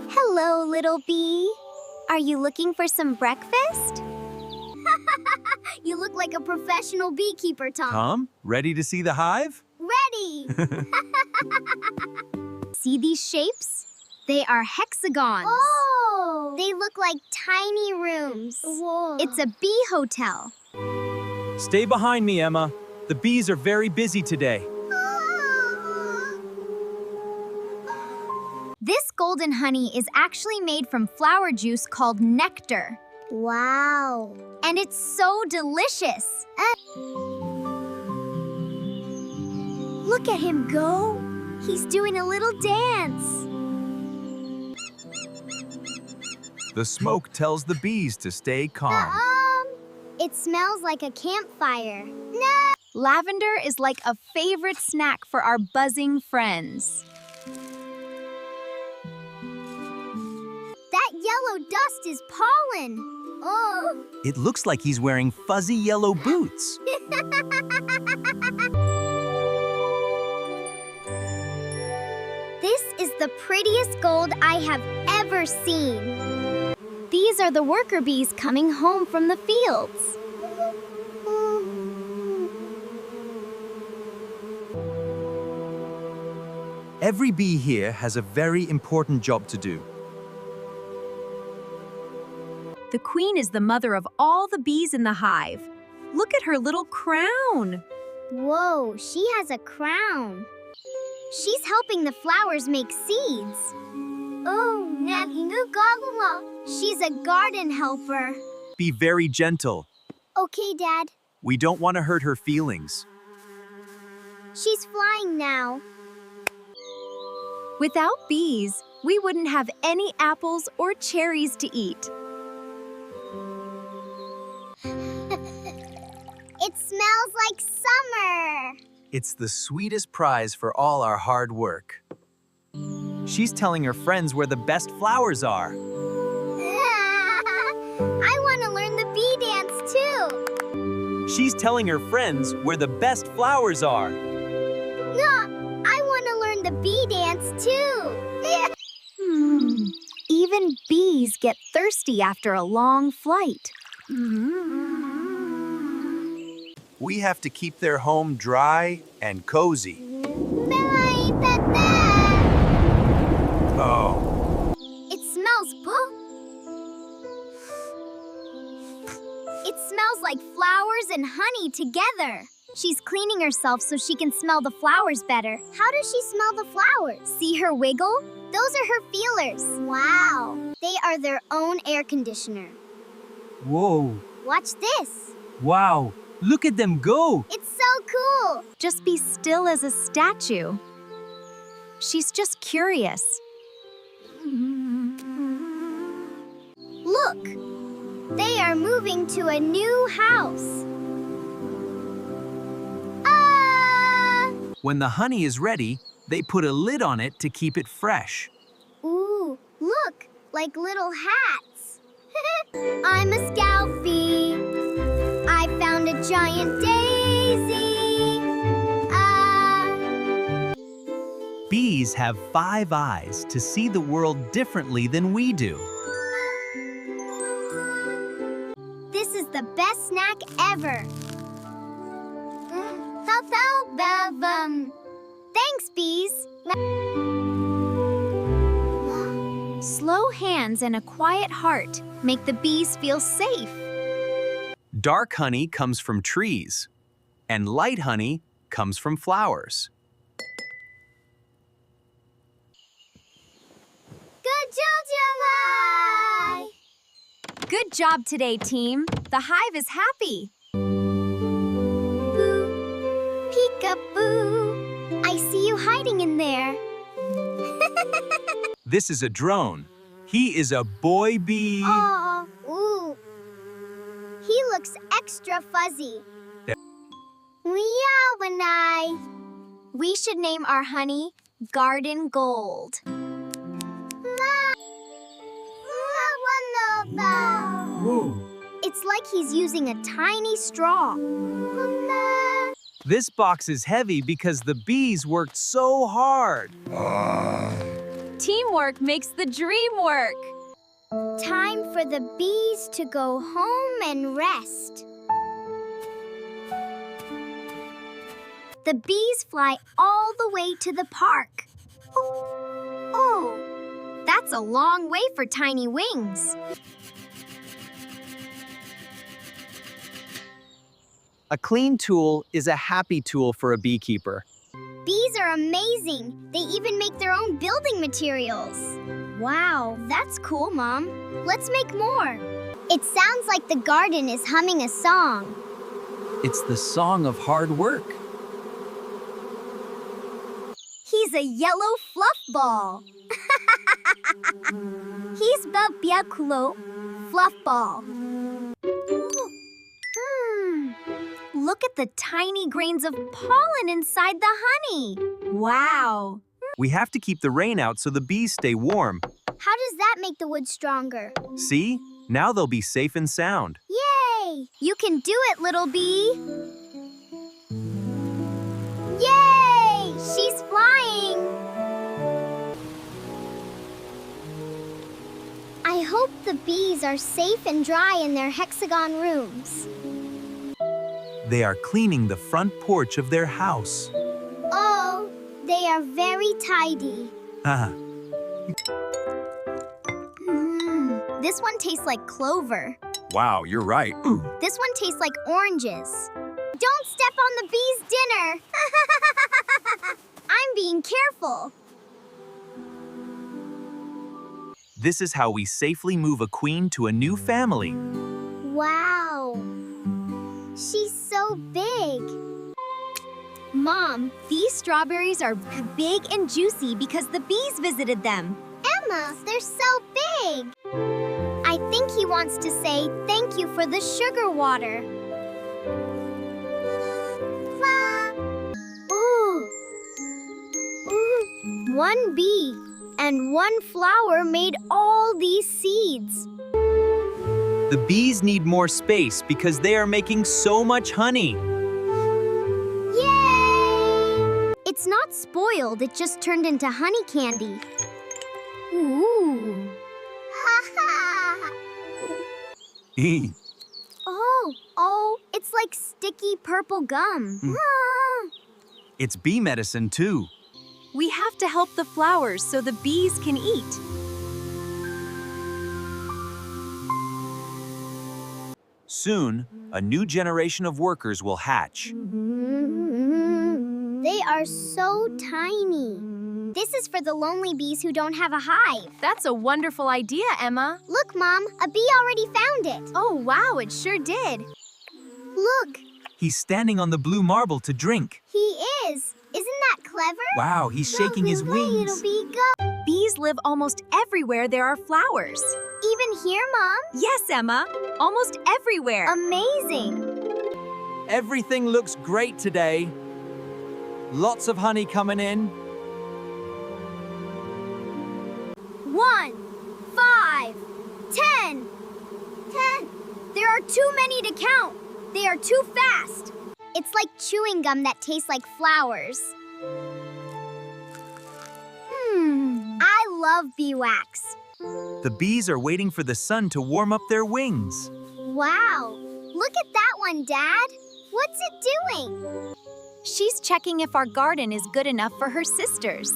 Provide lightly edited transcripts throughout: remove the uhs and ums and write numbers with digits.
Hello, little bee. Are you looking for some breakfast? You look like a professional beekeeper, Tom. Tom, ready to see the hive? Ready! See these shapes? They are hexagons. Oh! They look like tiny rooms. Whoa. It's a bee hotel. Stay behind me, Emma. The bees are very busy today. This golden honey is actually made from flower juice called nectar. Wow. And it's so delicious. Look at him go. He's doing a little dance. The smoke tells the bees to stay calm. It smells like a campfire. No! Lavender is like a favorite snack for our buzzing friends. That yellow dust is pollen. Oh. It looks like he's wearing fuzzy yellow boots. This is the prettiest gold I have ever seen. These are the worker bees coming home from the fields. Every bee here has a very important job to do. The queen is the mother of all the bees in the hive. Look at her little crown. Whoa, she has a crown. She's helping the flowers make seeds. Oh, she's a garden helper. Be very gentle. Okay, Dad. We don't want to hurt her feelings. She's flying now. Without bees, we wouldn't have any apples or cherries to eat. It smells like summer. It's the sweetest prize for all our hard work. She's telling her friends where the best flowers are. I want to learn the bee dance too. She's telling her friends where the best flowers are. No, I want to learn the bee dance too. Even bees get thirsty after a long flight. We have to keep their home dry and cozy. Oh. It smells It smells like flowers and honey together. She's cleaning herself so she can smell the flowers better. How does she smell the flowers? See her wiggle? Those are her feelers. Wow. They are their own air conditioner. Whoa. Watch this. Wow. Look at them go. It's so cool. Just be still as a statue. She's just curious. Look. They are moving to a new house. When the honey is ready, they put a lid on it to keep it fresh. Ooh, look, like little hats. I'm a scout bee. I found a giant daisy. Bees have 5 eyes to see the world differently than we do. This is the best snack ever. Thanks, bees. Slow hands and a quiet heart make the bees feel safe. Dark honey comes from trees, and light honey comes from flowers. Good job, July! Good job today, team. The hive is happy. Boo, peekaboo. I see you hiding in there. This is a drone. He is a boy bee. Aw, ooh. He looks extra fuzzy. Meow-banai. We should name our honey Garden Gold. Whoa. It's like he's using a tiny straw. This box is heavy because the bees worked so hard. Teamwork makes the dream work. Time for the bees to go home and rest. The bees fly all the way to the park. Oh, that's a long way for tiny wings. A clean tool is a happy tool for a beekeeper. Bees are amazing. They even make their own building materials. Wow, that's cool, Mom. Let's make more. It sounds like the garden is humming a song. It's the song of hard work. He's a yellow fluff ball. He's Babiakulo fluff ball. Look at the tiny grains of pollen inside the honey. Wow. We have to keep the rain out so the bees stay warm. How does that make the wood stronger? See? Now they'll be safe and sound. Yay! You can do it, little bee. Yay! She's flying. I hope the bees are safe and dry in their hexagon rooms. They are cleaning the front porch of their house. Oh, they are very tidy. This one tastes like clover. Wow, you're right. This one tastes like oranges. Don't step on the bees' dinner. I'm being careful. This is how we safely move a queen to a new family. Wow. She's so big. Mom, these strawberries are big and juicy because the bees visited them. Emma, they're so big. I think he wants to say thank you for the sugar water. Ooh. One bee and one flower made all these seeds. The bees need more space because they are making so much honey. Yay! It's not spoiled, it just turned into honey candy. Ooh. Ha ha! Oh, it's like sticky purple gum. It's bee medicine too. We have to help the flowers so the bees can eat. Soon, a new generation of workers will hatch. They are so tiny. This is for the lonely bees who don't have a hive. That's a wonderful idea, Emma. Look, Mom, a bee already found it. Oh, wow, it sure did. Look, He's standing on the blue marble to drink. he is. Isn't that clever? Wow, he's shaking his Little wings. bee, go. Bees live almost everywhere there are flowers. Even here, Mom? Yes, Emma, almost everywhere. Amazing. Everything looks great today. Lots of honey coming in. 1, 5, 10. 10. There are too many to count. They are too fast. It's like chewing gum that tastes like flowers. I love bee wax. The bees are waiting for the sun to warm up their wings. Wow. Look at that one, Dad. What's it doing? She's checking if our garden is good enough for her sisters.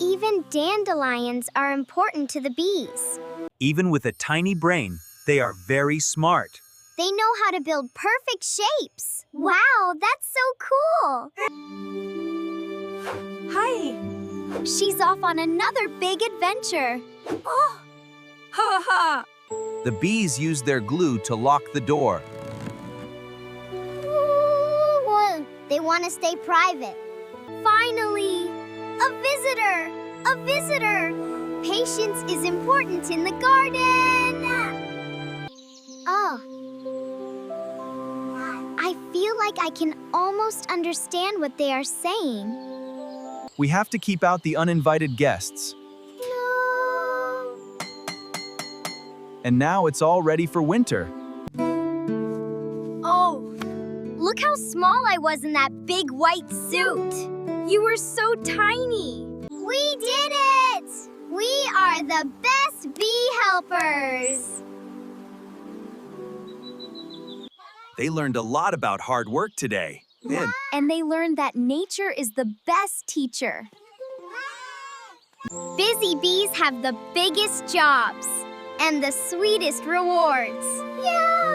Even dandelions are important to the bees. Even with a tiny brain, they are very smart. They know how to build perfect shapes. Wow, that's so cool. Hi. She's off on another big adventure. Oh. Ha ha. The bees use their glue to lock the door. Ooh, they want to stay private. Finally, a visitor! A visitor! Patience is important in the garden! Oh. I feel like I can almost understand what they are saying. We have to keep out the uninvited guests. No. and now it's all ready for winter. Oh, look how small I was in that big white suit. You were so tiny. We did it! We are the best bee helpers. They learned a lot about hard work today. And they learned that nature is the best teacher. Busy bees have the biggest jobs and the sweetest rewards. Yeah!